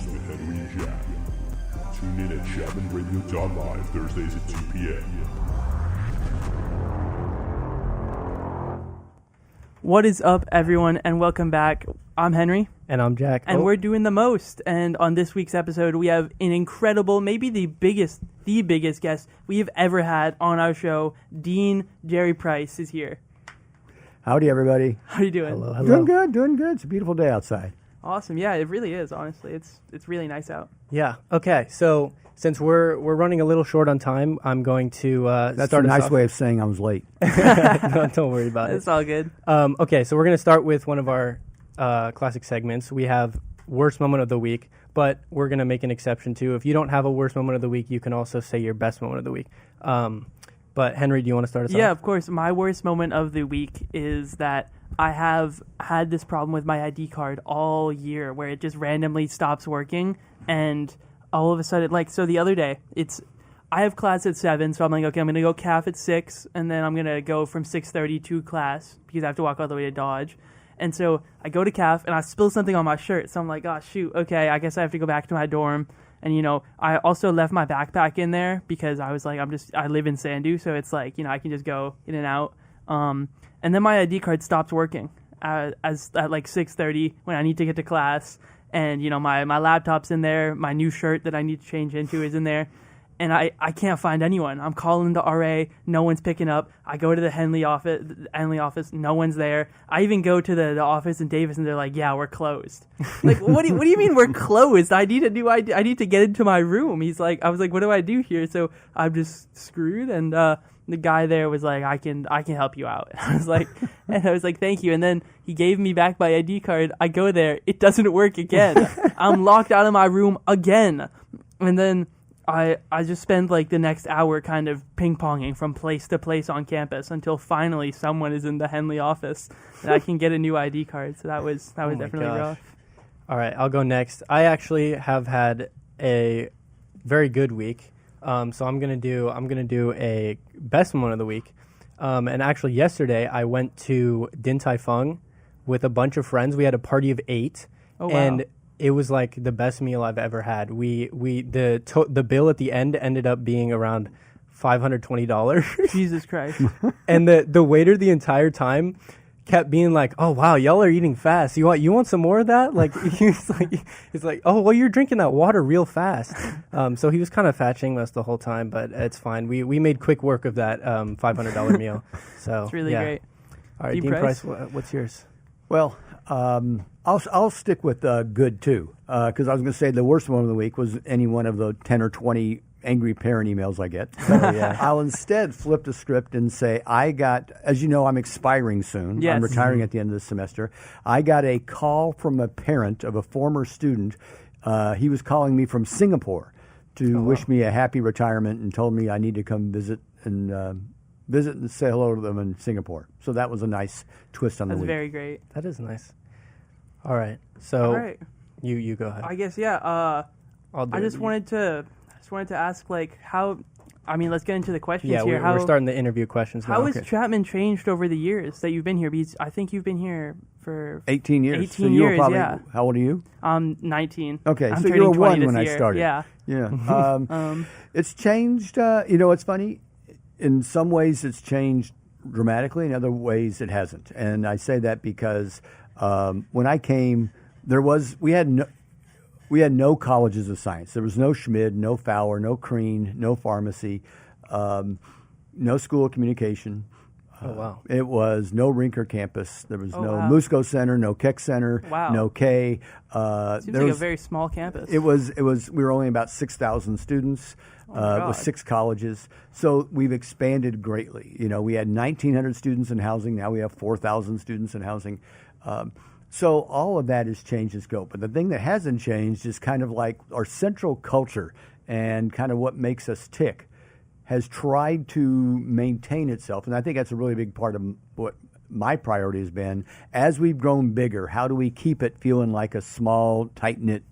Sports with Henry and Jack. Tune in at chapmanradio.live Thursdays at 2 p.m. What is up, everyone, and welcome back. I'm Henry. And I'm Jack. And we're doing the most. And on this week's episode, we have an incredible, maybe the biggest guest we have ever had on our show. Dean Jerry Price is here. Howdy, everybody. How are you doing? Hello, hello. Doing good. It's a beautiful day outside. Awesome. Yeah, it really is, honestly. It's really nice out. Yeah. Okay. So since we're running a little short on time, I'm going to That's start a nice off. way of saying I was late. Don't worry about it. It's all good. Okay, so we're going to start with one of our classic segments. We have worst moment of the week, but we're going to make an exception too. If you don't have a worst moment of the week, you can also say your best moment of the week. But Henry, do you want to start us off? Yeah, of course. My worst moment of the week is that I have had this problem with my ID card all year where it just randomly stops working, and all of a sudden, so the other day, I have class at 7, so I'm like, okay, I'm going to go CAF at 6, and then I'm going to go from 6:30 to class because I have to walk all the way to Dodge. And so I go to CAF, and I spill something on my shirt, so I'm like, oh, shoot, okay, I guess I have to go back to my dorm. And, I also left my backpack in there because I was like, I live in Sandu, so it's like, I can just go in and out. And then my ID card stopped working at 6:30 when I need to get to class. And, my laptop's in there. My new shirt that I need to change into is in there. And I can't find anyone. I'm calling the RA. No one's picking up. I go to the Henley office. No one's there. I even go to the office in Davis, and they're like, yeah, we're closed. Like, what do you mean we're closed? I need a new ID. I need to get into my room. I was like, what do I do here? So I'm just screwed. And the guy there was like, I can help you out. And I was like, thank you. And then he gave me back my ID card. I go there. It doesn't work again. I'm locked out of my room again. And then I just spend the next hour kind of ping-ponging from place to place on campus until finally someone is in the Henley office and I can get a new ID card. So that was definitely rough. All right, I'll go next. I actually have had a very good week. So I'm gonna do a best moment of the week. And actually yesterday I went to Din Tai Fung with a bunch of friends. We had a party of 8. Oh, wow. And it was like the best meal I've ever had. The bill at the end ended up being around $520. Jesus Christ. And the waiter the entire time kept being like, "Oh wow, y'all are eating fast. You want some more of that?" Like he's like, "Oh well, you're drinking that water real fast." So he was kind of fat shaming us the whole time, but it's fine. We made quick work of that $500 meal. So it's really great. All right, Dean Price, what's yours? Well, I'll stick with good too, because I was going to say the worst moment of the week was any one of the 10 or 20 angry parent emails I get. So I'll instead flip the script and say as you know, I'm expiring soon. Yes. I'm retiring at the end of the semester. I got a call from a parent of a former student. He was calling me from Singapore to wish me a happy retirement and told me I need to come visit and say hello to them in Singapore. So that was a nice twist on the week. That's very great. That is nice. All right. So you go ahead. I guess I just wanted to ask how. I mean, let's get into the questions here. We're starting the interview questions now. How has Chapman changed over the years that you've been here? Because I think you've been here for 18 years. 18 years, how old are you? I'm 19. Okay, I'm so you were 1 when I year. started. Yeah. It's changed. It's funny. In some ways, it's changed dramatically. In other ways, it hasn't. And I say that because when I came, we had no colleges of science. There was no Schmid, no Fowler, no Crean, no pharmacy, no school of communication. Oh, wow. It was no Rinker campus. There was no Musco Center, no Keck Center, no K. Seems like a very small campus. It was. We were only about 6,000 students. With 6 colleges. So we've expanded greatly. We had 1,900 students in housing. Now we have 4,000 students in housing. So all of that has changed the scope. But the thing that hasn't changed is kind of like our central culture and kind of what makes us tick has tried to maintain itself. And I think that's a really big part of what my priority has been. As we've grown bigger, how do we keep it feeling like a small, tight-knit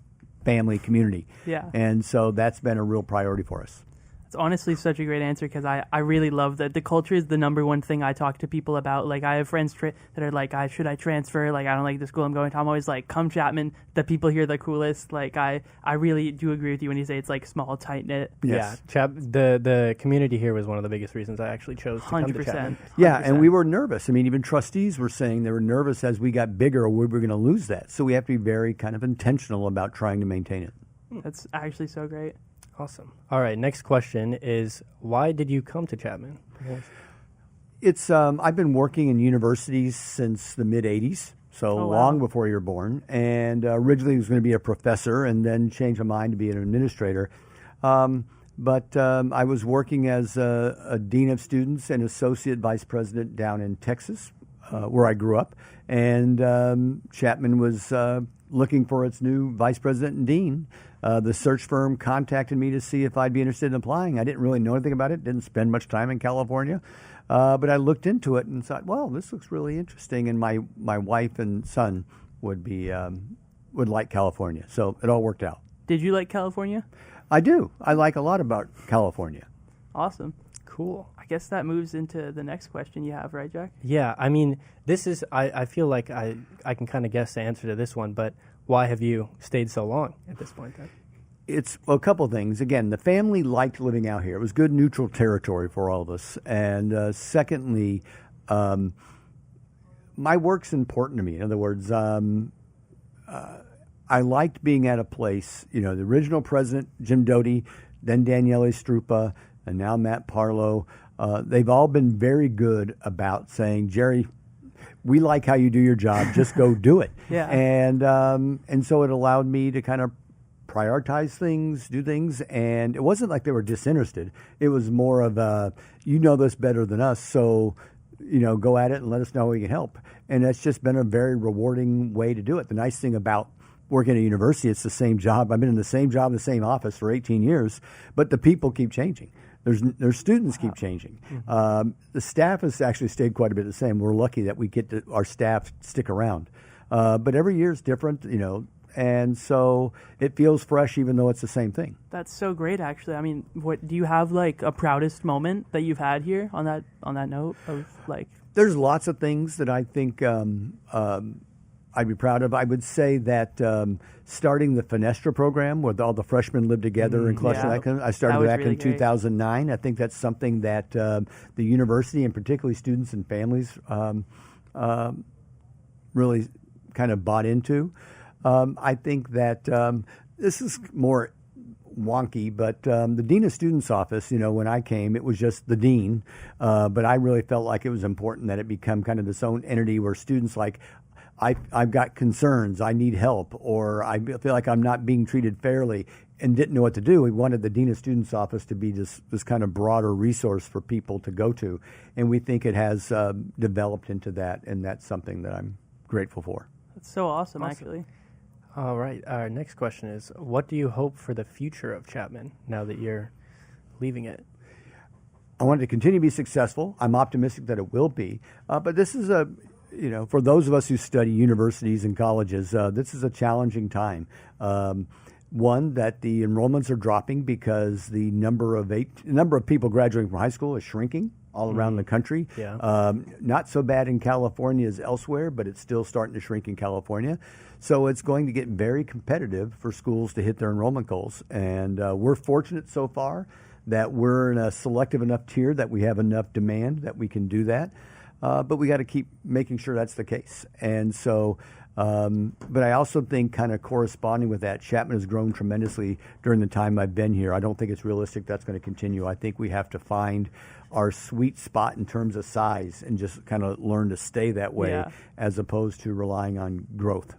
family community? Yeah. And so that's been a real priority for us. It's honestly such a great answer because I really love that. The culture is the number one thing I talk to people about. Like, I have friends that are like, should I transfer? Like, I don't like the school I'm going to. I'm always like, come Chapman. The people here are the coolest. Like, I really do agree with you when you say it's like small, tight-knit. Yes. Yeah, the community here was one of the biggest reasons I actually chose to come to Chapman. 100%. Yeah, and we were nervous. I mean, even trustees were saying they were nervous as we got bigger, we were going to lose that. So we have to be very kind of intentional about trying to maintain it. That's actually so great. Awesome. All right, next question is, why did you come to Chapman? It's I've been working in universities since the mid-'80s, so long before you were born, and originally was going to be a professor and then changed my mind to be an administrator. But I was working as a dean of students and associate vice president down in Texas, where I grew up, and Chapman was looking for its new vice president and dean. The search firm contacted me to see if I'd be interested in applying. I didn't really know anything about it, didn't spend much time in California, but I looked into it and thought, well, this looks really interesting, and my wife and son would like California, so it all worked out. Did you like California? I do. I like a lot about California. Awesome. Cool. I guess that moves into the next question you have, right, Jack? Yeah, I mean, this is, I feel like I can kind of guess the answer to this one, but why have you stayed so long at this point then? It's a couple things. Again, the family liked living out here. It was good neutral territory for all of us. And secondly, my work's important to me. In other words, I liked being at a place, the original president, Jim Doty, then Daniele Strupa, and now Matt Parlow. They've all been very good about saying, Jerry, we like how you do your job. Just go do it. Yeah. And so it allowed me to kind of prioritize things, do things, and it wasn't like they were disinterested. It was more of you know this better than us, so go at it and let us know how we can help. And that's just been a very rewarding way to do it. The nice thing about working at a university, it's the same job. I've been in the same job, the same office for 18 years, but the people keep changing. Their students keep changing. The staff has actually stayed quite a bit the same. We're lucky that we get our staff stick around. But every year is different, and so it feels fresh even though it's the same thing. That's so great, actually. I mean, what do you have like a proudest moment that you've had here on that note of like? There's lots of things that I think I'd be proud of. I would say that starting the Fenestra program where all the freshmen live together and cluster that kind of, I started back in 2009. I think that's something that the university and particularly students and families really kind of bought into. I think that this is more wonky, but the Dean of Students office, when I came, it was just the dean, but I really felt like it was important that it become kind of this own entity where students like, I've got concerns, I need help, or I feel like I'm not being treated fairly and didn't know what to do. We wanted the Dean of Students office to be this kind of broader resource for people to go to, and we think it has developed into that, and that's something that I'm grateful for. That's so awesome. Actually. All right, our next question is, what do you hope for the future of Chapman now that you're leaving it? I want it to continue to be successful. I'm optimistic that it will be, but this is for those of us who study universities and colleges, this is a challenging time. One, that the enrollments are dropping because the number of people graduating from high school is shrinking all around the country. Yeah. Not so bad in California as elsewhere, but it's still starting to shrink in California. So it's going to get very competitive for schools to hit their enrollment goals. And we're fortunate so far that we're in a selective enough tier that we have enough demand that we can do that. But we got to keep making sure that's the case. And so, but I also think kind of corresponding with that, Chapman has grown tremendously during the time I've been here. I don't think it's realistic that's going to continue. I think we have to find our sweet spot in terms of size and just kind of learn to stay that way as opposed to relying on growth.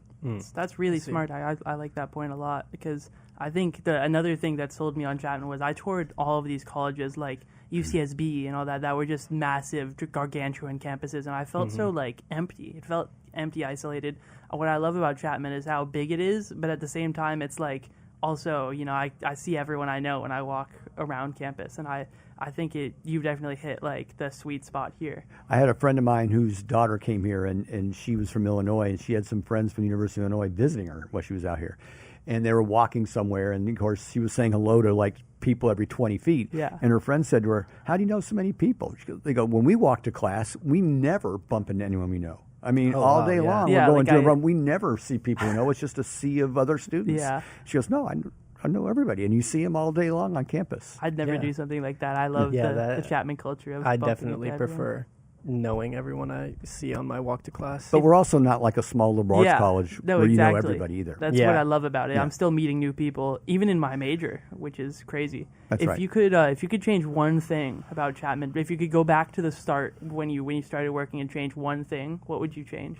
That's really smart. I like that point a lot because I think another thing that sold me on Chapman was I toured all of these colleges like UCSB and all that were just massive, gargantuan campuses, and I felt so like empty. It felt empty, isolated. What I love about Chapman is how big it is, but at the same time, it's like also, I see everyone I know when I walk around campus, and I think you've definitely hit like the sweet spot here. I had a friend of mine whose daughter came here, and she was from Illinois, and she had some friends from the University of Illinois visiting her while she was out here. And they were walking somewhere, and of course, she was saying hello to like people every 20 feet. Yeah. And her friend said to her, "How do you know so many people?" They go, "When we walk to class, we never bump into anyone we know. I mean, all day long, Yeah, we're going like to a room. We never see people we know. It's just a sea of other students." Yeah. She goes, "No, I know everybody, and you see them all day long on campus." I'd never do something like that. I love the Chapman culture of I bumping definitely into everyone. prefer knowing everyone I see on my walk to class. But we're also not like a small liberal arts college where you know everybody either. That's what I love about it. I'm still meeting new people, even in my major, which is crazy. That's right. If you could change one thing about Chapman, if you could go back to the start when you started working and change one thing, what would you change?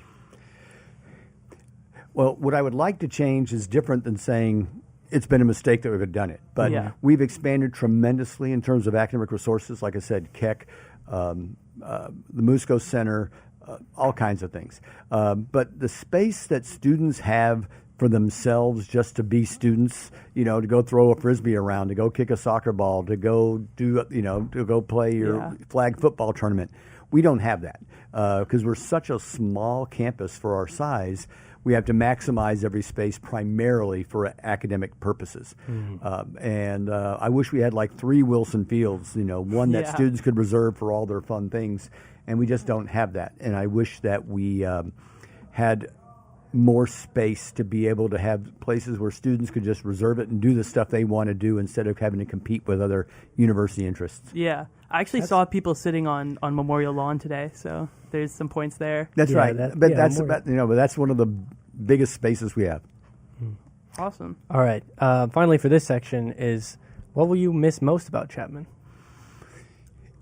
Well, what I would like to change is different than saying it's been a mistake that we've done it. But we've expanded tremendously in terms of academic resources. Like I said, Keck, the Musco Center, all kinds of things. But the space that students have for themselves just to be students, to go throw a Frisbee around, to go kick a soccer ball, to go to go play your flag football tournament. We don't have that because we're such a small campus for our size. We have to maximize every space primarily for academic purposes. And I wish we had like 3 Wilson Fields, one that students could reserve for all their fun things. And we just don't have that. And I wish that we had more space to be able to have places where students could just reserve it and do the stuff they want to do instead of having to compete with other university interests. Yeah. I actually saw people sitting on Memorial Lawn today, so there's some points there. That's right. But that's one of the biggest spaces we have. Awesome. All right. Finally, for this section is, what will you miss most about Chapman?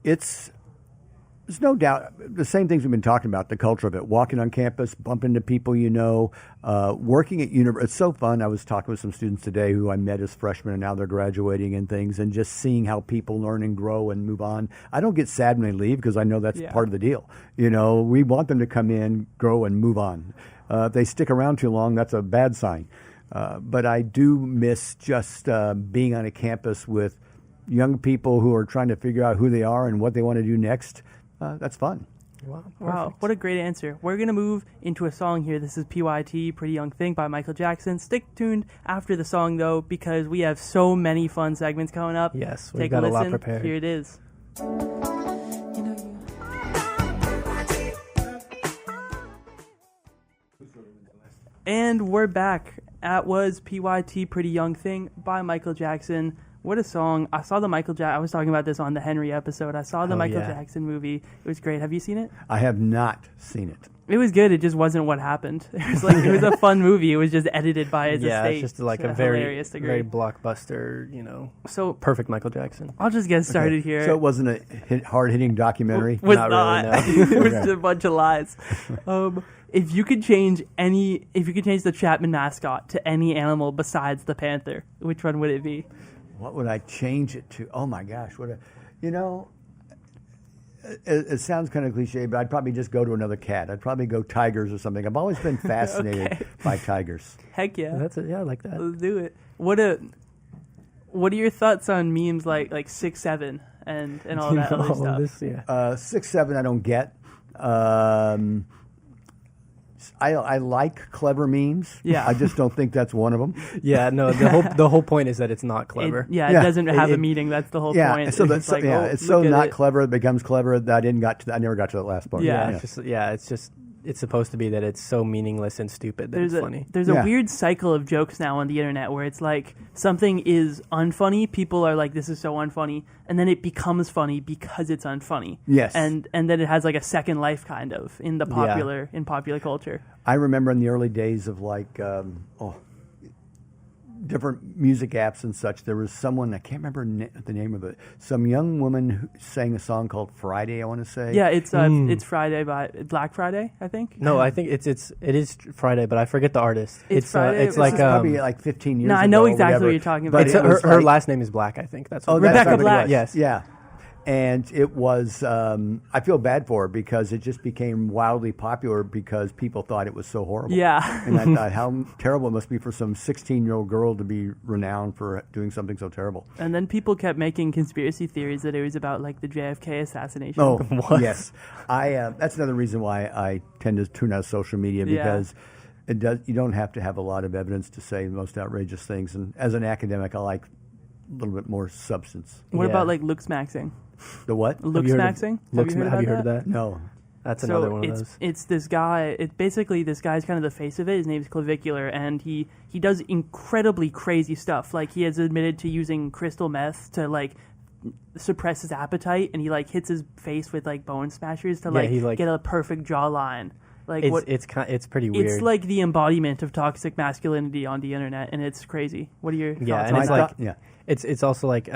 There's no doubt the same things we've been talking about, the culture of it, walking on campus, bumping into people working at university. It's so fun. I was talking with some students today who I met as freshmen, and now they're graduating and things, and just seeing how people learn and grow and move on. I don't get sad when they leave because I know that's part of the deal. We want them to come in, grow, and move on. If they stick around too long, that's a bad sign. But I do miss just being on a campus with young people who are trying to figure out who they are and what they want to do next. That's fun. Wow, what a great answer. We're going to move into a song here. This is PYT, Pretty Young Thing by Michael Jackson. Stick tuned after the song, though, because we have so many fun segments coming up. Yes, we've got a lot prepared. Here it is. And we're back. That was PYT, Pretty Young Thing by Michael Jackson. What a song. I saw I was talking about this on the Henry episode. I saw the Michael Jackson movie. It was great. Have you seen it? I have not seen it. It was good. It just wasn't what happened. It was a fun movie. It was just edited by his estate. It's just like a very blockbuster, so perfect Michael Jackson. I'll just get started here. So it wasn't a hard-hitting documentary? Not really, no. It was just a bunch of lies. If you could change the Chapman mascot to any animal besides the panther, which one would it be? What would I change it to? Oh my gosh! It sounds kind of cliche, but I'd probably just go to another cat. I'd probably go tigers or something. I've always been fascinated by tigers. Heck yeah! That's it. Yeah, I like that. Let's do it. What are your thoughts on memes like 6'7" and all that other stuff? 6'7" I don't get. I like clever memes. Yeah. I just don't think that's one of them. Yeah, no. The whole point is that it's not clever. It doesn't have a meaning. That's the whole point. So it's so not clever. It becomes clever. That I never got to that last part. It's supposed to be that it's so meaningless and stupid that it's funny. There's a weird cycle of jokes now on the internet where it's like something is unfunny, people are like, this is so unfunny, and then it becomes funny because it's unfunny. Yes. And then it has like a second life kind of in the popular culture. I remember in the early days of different music apps and such, there was someone, I can't remember the name of it, some young woman who sang a song called Friday, I want to say. Yeah, it's Friday by Black Friday, I think. No, I think it is Friday, but I forget the artist. It's Friday. It's like probably like 15 years ago. No, I know exactly what you're talking about. But her last name is Black, I think. That's Rebecca Black. Yes. Yeah. And it was, I feel bad for her because it just became wildly popular because people thought it was so horrible. Yeah. And I thought how terrible it must be for some 16-year-old girl to be renowned for doing something so terrible. And then people kept making conspiracy theories that it was about like the JFK assassination. Oh, yes. That's another reason why I tend to tune out social media because you don't have to have a lot of evidence to say the most outrageous things. And as an academic, I like a little bit more substance. What about like Looksmaxing? The what? Looksmaxing? Have you heard of that? No. That's another one of those. It's this guy. Basically this guy's kind of the face of it. His name's Clavicular, and he does incredibly crazy stuff. Like he has admitted to using crystal meth to like suppress his appetite, and he like hits his face with like bone smashers to get a perfect jawline. Like it's pretty weird. It's like the embodiment of toxic masculinity on the internet, and it's crazy. What are your thoughts and on it's that? like it's also like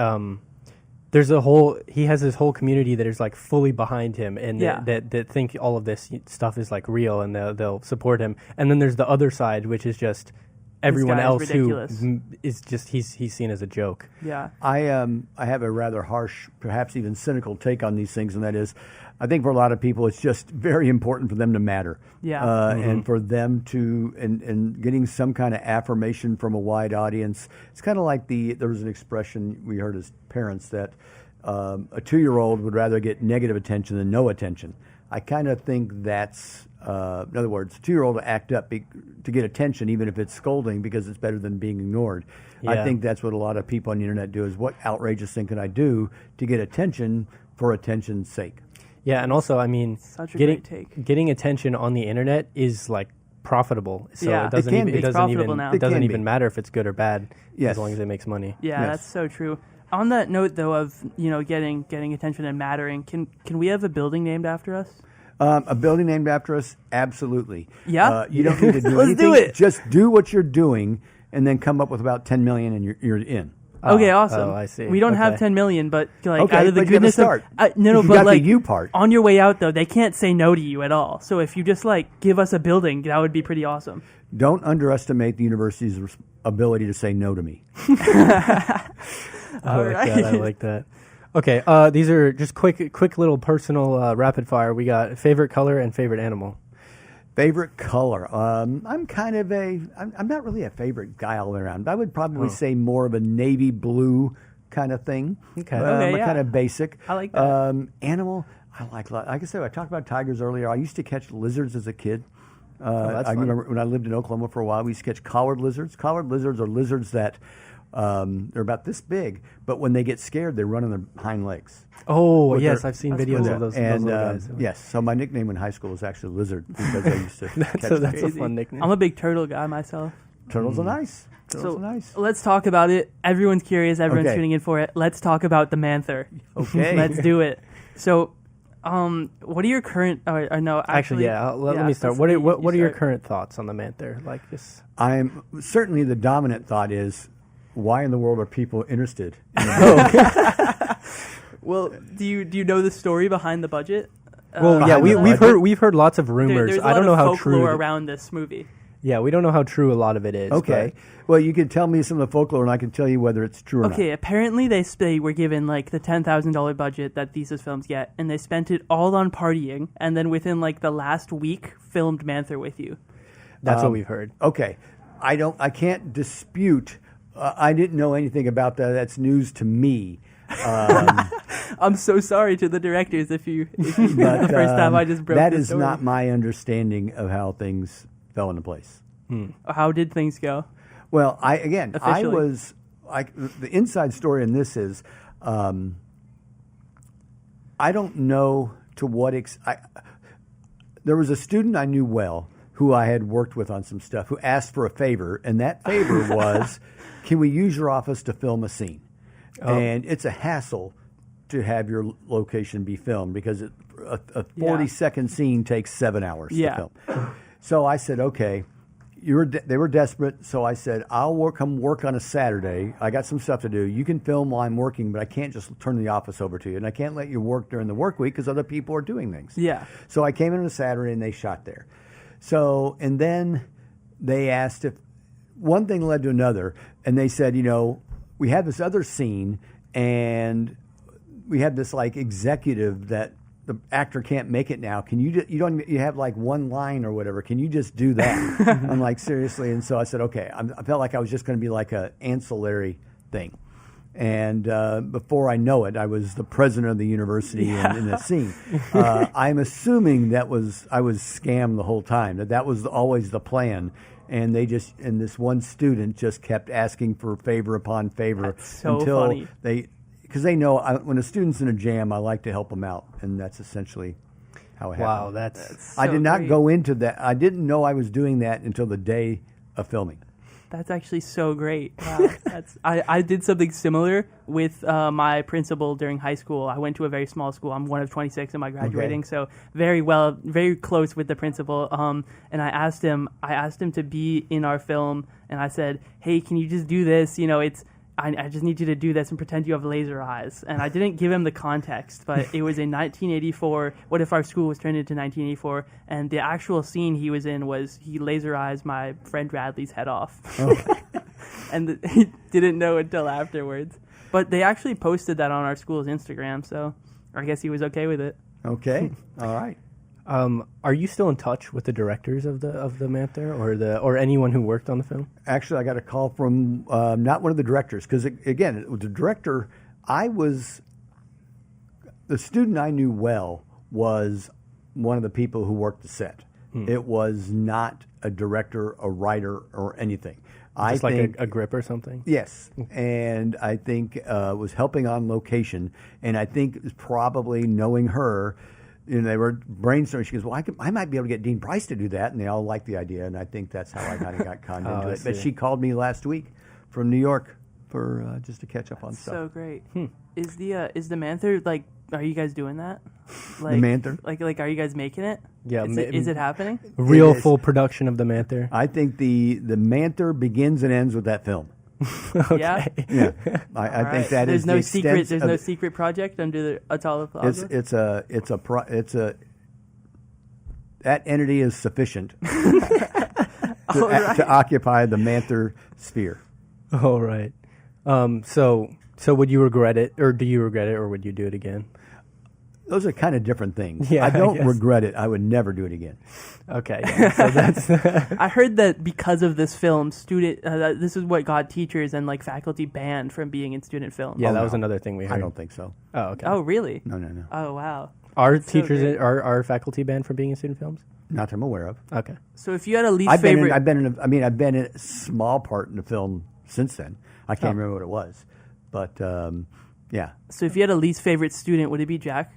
he has this whole community that is like fully behind him and that think all of this stuff is like real and they'll support him. And then there's the other side, which is just everyone else who is just he's seen as a joke. Yeah. I have a rather harsh, perhaps even cynical take on these things, and that is, I think for a lot of people, it's just very important for them to matter. Yeah. And for them to, and getting some kind of affirmation from a wide audience. It's kind of like there was an expression we heard as parents that a 2-year-old would rather get negative attention than no attention. I kind of think that's, in other words, a 2-year-old will act up to get attention, even if it's scolding, because it's better than being ignored. Yeah. I think that's what a lot of people on the internet do, is what outrageous thing can I do to get attention for attention's sake? Yeah, and also, I mean, great take. Getting attention on the internet is like profitable. So Yeah. it doesn't It even can be. It's profitable now. it doesn't It can even be. matter if it's good or bad, Yes. as long as it makes money. Yeah, Yes. that's so true. On that note, though, of getting attention and mattering, can we have a building named after us? A building named after us? Absolutely. Yeah? You don't need to do Let's anything. do it. Just do what you're doing, and then come up with about $10 million, and you're in. Okay, awesome. Oh, I see. We don't have Okay. 10 million, but like Okay, out of the but you gotta goodness of start. no, You but got the like you part. on your way out though, they can't say no to you at all. So if you just like give us a building, that would be pretty awesome. Don't underestimate the university's ability to say no to me. Oh All my right. God, I like that. Okay, these are just quick little personal rapid fire. We got favorite color and favorite animal. Favorite color? I'm not really a favorite guy all the way around. I would probably say more of a navy blue kind of thing. Okay. Okay, yeah. Kind of basic. I like that. Animal, like I said, I talked about tigers earlier. I used to catch lizards as a kid. That's I fun. remember when I lived in Oklahoma for a while, we used to catch collared lizards. Collared lizards are lizards that they're about this big, but when they get scared, they run on their hind legs. Oh, With yes, their- I've seen That's videos cool. of those And little guys. yes, so my nickname in high school was actually Lizard because I used to catch that's them. a Crazy. fun nickname. I'm a big turtle guy myself. Turtles are nice. Turtles So are nice. let's talk about it. Everyone's curious. Everyone's Okay. tuning in for it. Let's talk about the Manther. Okay. Let's do it. So, what are your current? Or no, Actually, let me start. What are your current thoughts on the Manther? Like this? I'm certainly the dominant thought is, why in the world are people interested? Well, do you know the story behind the budget? Well, yeah, behind the we've budget? heard lots of rumors. There's a I don't lot know of how folklore true. around this movie. Yeah, we don't know how true a lot of it is. Okay. Well, you can tell me some of the folklore, and I can tell you whether it's true or Okay, apparently they were given like the $10,000 budget that Thesis films get, and they spent it all on partying, and then within like the last week filmed Manther with You. That's what we've heard. not. Okay. I can't dispute. I didn't know anything about that. That's news to me. I'm so sorry to the directors if you the first time I just broke that the is story. not my understanding of how things fell into place. How did things go? Well, I Officially. was the inside story in this is I don't know to what there was a student I knew well who I had worked with on some stuff who asked for a favor, and that favor was, can we use your office to film a scene? And it's a hassle to have your location be filmed because a 40-second scene takes 7 hours Yeah. to film. So I said, okay. They were desperate, so I said, I'll come work on a Saturday. I got some stuff to do. You can film while I'm working, but I can't just turn the office over to you. And I can't let you work during the work week because other people are doing things. Yeah. So I came in on a Saturday, and they shot there. So, and then they asked if one thing led to another, and they said, we had this other scene, and we had this like executive that the actor can't make it now. Can you have like one line or whatever? Can you just do that? I'm like, seriously? And so I said, okay. I felt like I was just going to be like an ancillary thing. And before I know it, I was the president of the university in the scene. I'm assuming I was scammed the whole time, that was always the plan. And and this one student just kept asking for favor upon favor. That's so until funny. Because they know when a student's in a jam, I like to help them out, and that's essentially how it happened. Wow, that's I did not great. go into that. I didn't know I was doing that until the day of filming. That's actually so great. Wow. I did something similar with my principal during high school. I went to a very small school. I'm one of 26 in my graduating, so very close with the principal. And I asked him to be in our film, and I said, "Hey, can you just do this? I just need you to do this and pretend you have laser eyes." And I didn't give him the context, but it was in 1984. What if our school was turned into 1984? And the actual scene he was in was he laser eyes my friend Radley's head off. Oh. And he didn't know until afterwards. But they actually posted that on our school's Instagram, so I guess he was okay with it. Okay. All right. Are you still in touch with the directors of the Manther or anyone who worked on the film? Actually, I got a call from not one of the directors, because again, the director, the student I knew well was one of the people who worked the set. It was not a director, a writer, or anything. Just like a grip or something? Yes, and I think was helping on location, and I think probably knowing her, they were brainstorming. She goes, "Well, I might be able to get Dean Price to do that," and they all liked the idea, and I think that's how I kind of got conned into it. But she called me last week from New York for just to catch up on stuff. So great. Is the Manther, like, are you guys doing that? Like, The Manther? Like, are you guys making it? Yeah. Is it happening? Real full production of the Manther. I think the Manther begins and ends with that film. Yeah. Yeah, I think that there's is no the secret. extent There's of no it. secret project under the Atala Plaza. That entity is sufficient to occupy the Manther sphere. All right. So would you regret it, or do you regret it, or would you do it again? Those are kind of different things. Yeah, I don't guess. regret it. I would never do it again. Okay. Yeah. So that's I heard that because of this film, this is what got teachers and like faculty banned from being in student films. that was another thing we heard. I don't think so. Oh, okay. Oh, really? No. Oh, wow. Are That's so teachers great. are faculty banned from being in student films? Not that I'm aware of. Okay. So if you had a least I've favorite, been in a small part in the film since then. I can't remember what it was, but yeah. so if you had a least favorite student, would it be Jack?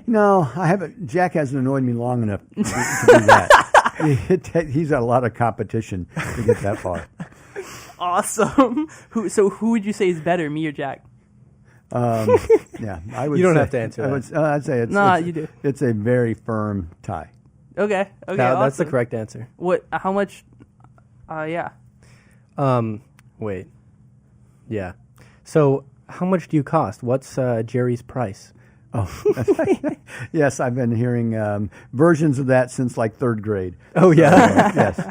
No, I haven't. Jack hasn't annoyed me long enough to do that. He's got a lot of competition to get that far. Awesome. Who would you say is better, me or Jack? Yeah, I would. You don't say, have to answer that. I'd say You do. It's a very firm tie. Okay. That's the awesome. correct answer. What? How much? Yeah. Wait. Yeah. So how much do you cost? What's Jerry's price? Oh, yes, I've been hearing versions of that since like third grade. Oh yeah. Yes,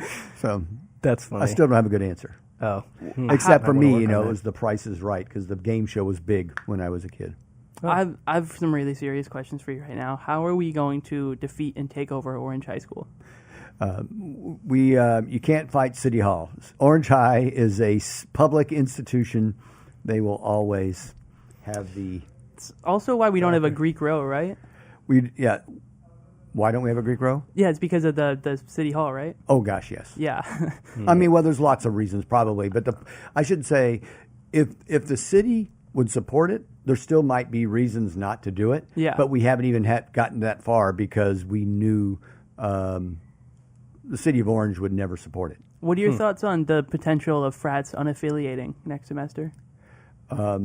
so That's funny. I still don't have a good answer. Oh. Except for I wanna me, work on it that. was The Price is Right, because the game show was big when I was a kid. I've some really serious questions for you right now. How are we going to defeat and take over Orange High School? You can't fight City Hall. Orange High is a public institution. They will always have the. It's also why we don't have a Greek row, right? Why don't we have a Greek row? Yeah, it's because of the City Hall, right? Oh gosh, yes. Yeah. I mean, well, there's lots of reasons probably, but I should say, if the city would support it, there still might be reasons not to do it. Yeah. But we haven't even gotten that far because we knew the city of Orange would never support it. What are your thoughts on the potential of frats unaffiliating next semester? I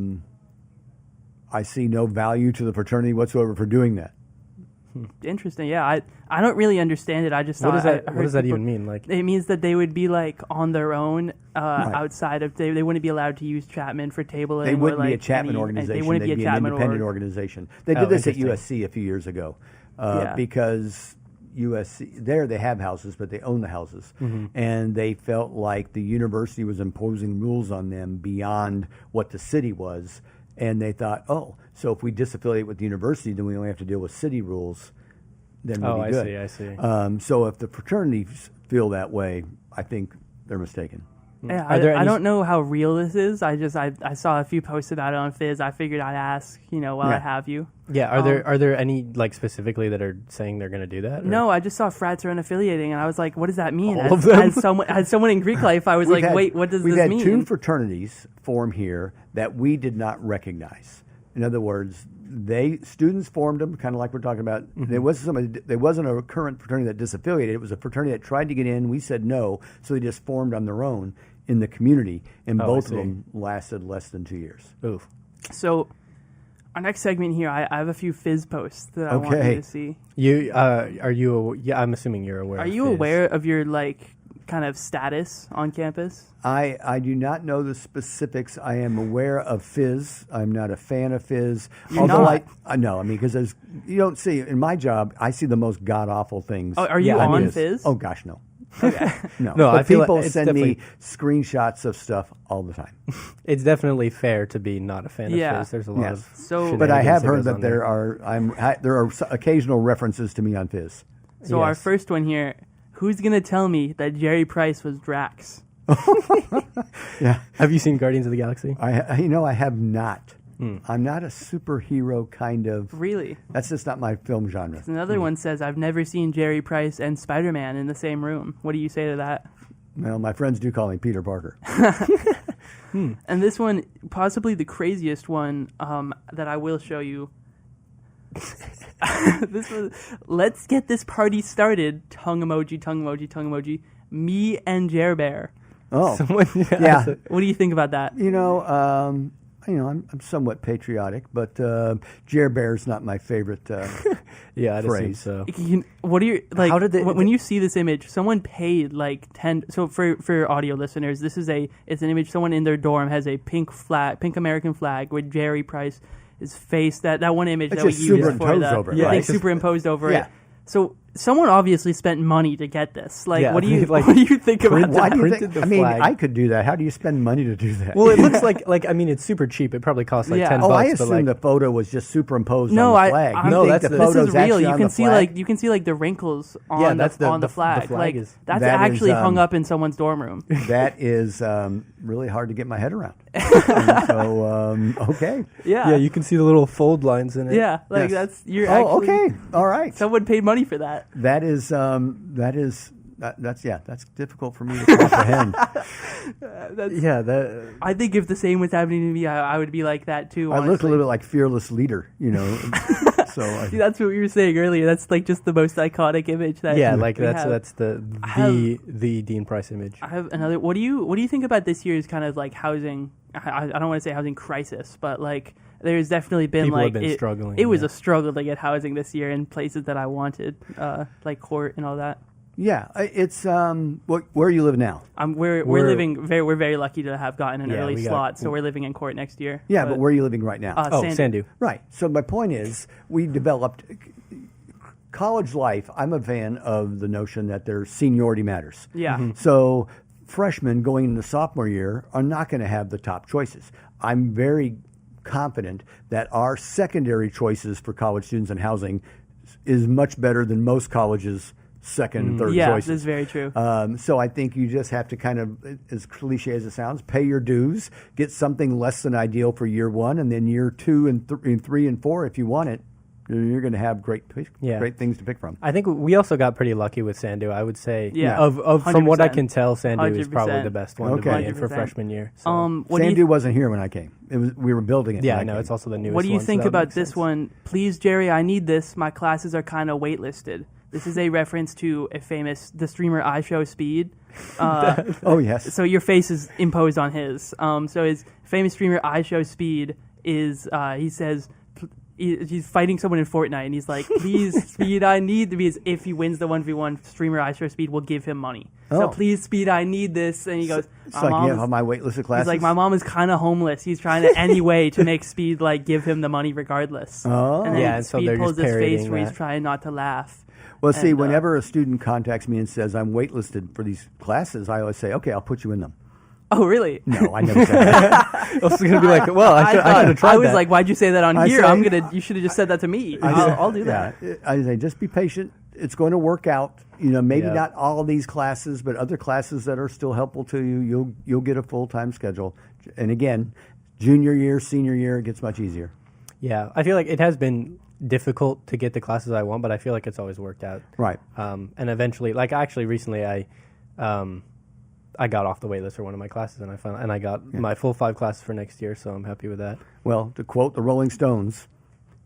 see no value to the fraternity whatsoever for doing that. Interesting. Yeah, I don't really understand it. I just What thought does that I heard What does that people- even mean? Like, It means that they would be like on their own Right. outside of they wouldn't be allowed to use Chapman for tabling. They wouldn't or be a like Chapman any- organization. They wouldn't They'd be a Chapman an independent org. organization. They Oh, did this at interesting. USC a few years ago Yeah. because USC there they have houses, but they own the houses, and they felt like the university was imposing rules on them beyond what the city was, And they thought, oh, so if we disaffiliate with the university, then we only have to deal with city rules. Then we'll be good. I see. So if the fraternities feel that way, I think they're mistaken. Yeah, I don't know how real this is. I saw a few posts about it on Fizz. I figured I'd ask, while I have you. Yeah, are there any like specifically that are saying they're going to do that? Or? No, I just saw frats are unaffiliating, and I was like, what does that mean? All of them? As someone in Greek life, I was like, wait, what does this mean? We've had 2 fraternities form here that we did not recognize. In other words, students formed them, kind of like we're talking about. Mm-hmm. There wasn't a current fraternity that disaffiliated. It was a fraternity that tried to get in. We said no, so they just formed on their own in the community, and both of them lasted less than 2 years. Oof. So, our next segment here, I have a few Fizz posts that I want you to see. I'm assuming you're aware. Are you aware of your kind of status on campus? I do not know the specifics. I am aware of Fizz. I'm not a fan of Fizz. I know. I mean, because you don't see in my job. I see the most god awful things. Oh, are you on Fizz? Oh gosh, no. Okay. No, I feel people like send me screenshots of stuff all the time. It's definitely fair to be not a fan of Fizz. There's a lot of but I have heard that there are occasional references to me on Fizz. So our first one here. Who's gonna tell me that Jerry Price was Drax? Yeah. Have you seen Guardians of the Galaxy? I have not. I'm not a superhero kind of. Really? That's just not my film genre. Another one says, I've never seen Jerry Price and Spider-Man in the same room. What do you say to that? Well, my friends do call me Peter Parker. And this one, possibly the craziest one that I will show you. This was, let's get this party started. Tongue emoji, tongue emoji, tongue emoji. Me and Jer Bear. Oh, yeah. What do you think about that? I'm somewhat patriotic, but Jer Bear's not my favorite phrase. So. What are you like? How did when you see this image? Someone paid like 10. So for audio listeners, it's an image. Someone in their dorm has a pink American flag with Jerry Price. His face, that one image it's that we used for the superimposed over it. So someone obviously spent money to get this. What do you think about why that? Do you think, I could do that. How do you spend money to do that? Well, it looks like it's super cheap. It probably costs like $10. I assume the photo was just superimposed on the flag. This is real. You can see the wrinkles on the flag. The flag that's actually hung up in someone's dorm room. That is really hard to get my head around. Okay. Yeah, you can see the little fold lines in it. Yeah, that's you're. Oh, okay. All right. Someone paid money for that. That's difficult for me to comprehend. I think if the same was happening to me, I would be like that too. I look a little bit like Fearless Leader, So see, that's what we were saying earlier. That's like just the most iconic image. That's the Dean Price image. I have another. What do you think about this year's kind of like housing? I don't want to say housing crisis, but like there's definitely been People have been struggling. It was a struggle to get housing this year in places that I wanted, like Court and all that. Yeah, it's where you live now. We're very lucky to have gotten an early slot, so we're living in Court next year. Yeah, but where are you living right now? Sandu. Right. So my point is, we developed college life. I'm a fan of the notion that their seniority matters. Yeah. Mm-hmm. So freshmen going into sophomore year are not going to have the top choices. I'm very confident that our secondary choices for college students and housing is much better than most colleges' second and third choices. Yeah, this is very true. So I think you just have to kind of, as cliche as it sounds, pay your dues, get something less than ideal for year one, and then year 2 and 3 and 4, if you want it, you're going to have great things to pick from. I think we also got pretty lucky with Sandu. I would say, from 100%. what I can tell, Sandu 100%. is probably the best one to be in for 100%. freshman year. So. Sandu wasn't here when I came. We were building it. Yeah, I know. It's also the newest one. What do you think so about this one? Please, Jerry, I need this. My classes are kind of waitlisted. This is a reference to the streamer iShowSpeed. Oh, yes. So your face is imposed on his. So his famous streamer iShowSpeed is, he says, he's fighting someone in Fortnite, and he's like, please, Speed, I need to be. If he wins the 1v1, streamer iShowSpeed will give him money. So please, Speed, I need this. And he goes, it's like, my waitlisted classes. He's like, my mom is kind of homeless. He's trying to any way to make Speed like give him the money regardless. Oh. And then and so Speed pulls his face where that. he's trying not to laugh. Well, see, whenever a student contacts me and says I'm waitlisted for these classes, I always say, okay, I'll put you in them. Oh, really? No, I never said that. I was going to be like, well, I should have tried I was that. like, why'd you say that on I here? say- You should have just said that to me. I'll do that. Yeah, I say just be patient. It's going to work out. Maybe Yeah. not all of these classes, but other classes that are still helpful to you. You'll get a full-time schedule. And again, junior year, senior year, it gets much easier. Yeah, I feel like it has been difficult to get the classes I want, but I feel like it's always worked out. Right. And eventually, like actually recently, I got off the wait list for one of my classes, and I got my full 5 classes for next year, so I'm happy with that. Well, to quote the Rolling Stones,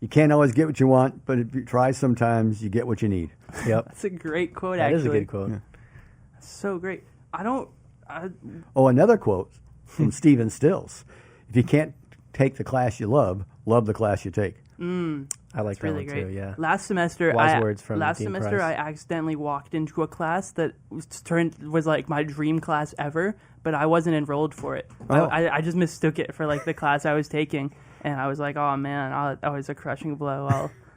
you can't always get what you want, but if you try sometimes, you get what you need. Yep, That's a great quote, that actually. is a good quote. So great. Oh, another quote from Stephen Stills. If you can't take the class you love the class you take. I like that Really one great. too. Yeah, Last semester, Wise words from last Dean semester Price. I accidentally walked into a class that was like my dream class ever, but I wasn't enrolled for it. Oh. I just mistook it for like the class I was taking, and I was like, oh man, that was a crushing blow.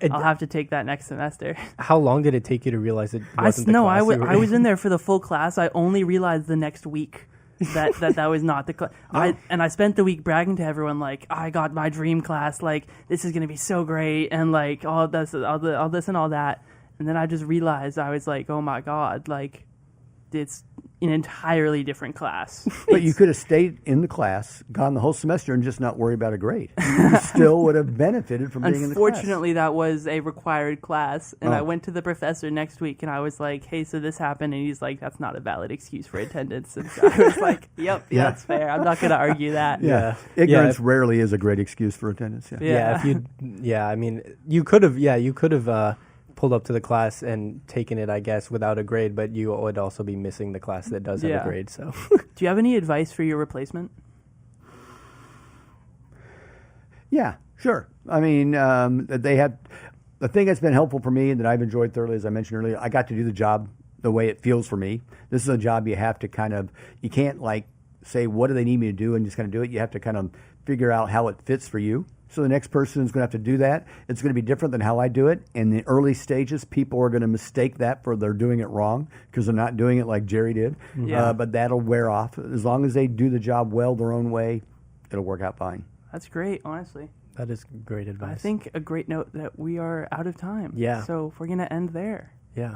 I'll have to take that next semester. How long did it take you to realize it wasn't the class? I was in there for the full class. I only realized the next week that was not the class. I spent the week bragging to everyone like, I got my dream class. Like, this is gonna be so great, and like all this and all that. And then I just realized I was like, oh my god, like it's an entirely different class. But you could have stayed in the class, gone the whole semester, and just not worry about a grade. You still would have benefited from being in the class. Unfortunately, that was a required class, and I Oh. went to the professor next week, and I was like, "Hey, so this happened," and he's like, "That's not a valid excuse for attendance." And so I was like, "Yep, Yeah. that's fair. I'm not going to argue that." Yeah. Yeah. Ignorance Yeah. rarely is a great excuse for attendance. Yeah. Yeah. I mean, you could have pulled up to the class and taken it, I guess, without a grade, but you would also be missing the class that does have Yeah. a grade. So, Do you have any advice for your replacement? Yeah, sure. I mean, they have the thing that's been helpful for me and that I've enjoyed thoroughly, as I mentioned earlier. I got to do the job the way it feels for me. This is a job you have to you can't like say, what do they need me to do, and just kind of do it. You have to kind of figure out how it fits for you. So the next person is going to have to do that. It's going to be different than how I do it. In the early stages, people are going to mistake that for they're doing it wrong because they're not doing it like Jerry did. Yeah. But that'll wear off. As long as they do the job well their own way, it'll work out fine. That's great, honestly. that is great advice. I think a great note that we are out of time. Yeah. So we're going to end there. Yeah.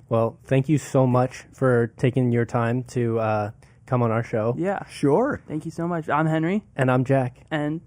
Well, thank you so much for taking your time to come on our show. Yeah. Sure. Thank you so much. I'm Henry, And I'm Jack. and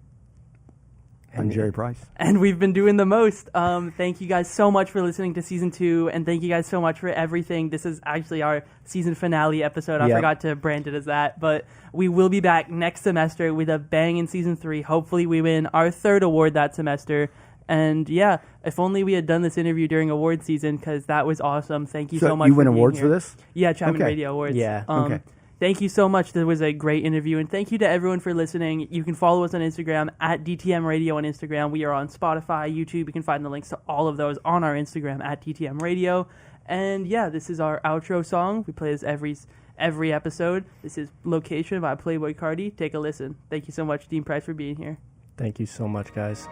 I'm Jerry Price. we've been doing the most. Thank you guys so much for listening to season 2, and thank you guys so much for everything. This is actually our season finale episode. I Yep. forgot to brand it as that, but we will be back next semester with a bang in season 3. Hopefully we win our 3rd award that semester. And yeah, if only we had done this interview during award season, because that was awesome. Thank you so much. you win for being awards here. for this? Yeah, Chapman Okay. Radio Awards. Yeah. Okay. Thank you so much. That was a great interview. And thank you to everyone for listening. You can follow us on Instagram at DTM Radio on Instagram. We are on Spotify, YouTube. You can find the links to all of those on our Instagram at DTM Radio. And yeah, this is our outro song. We play this every episode. This is Location by Playboy Cardi. Take a listen. Thank you so much, Dean Price, for being here. Thank you so much, guys.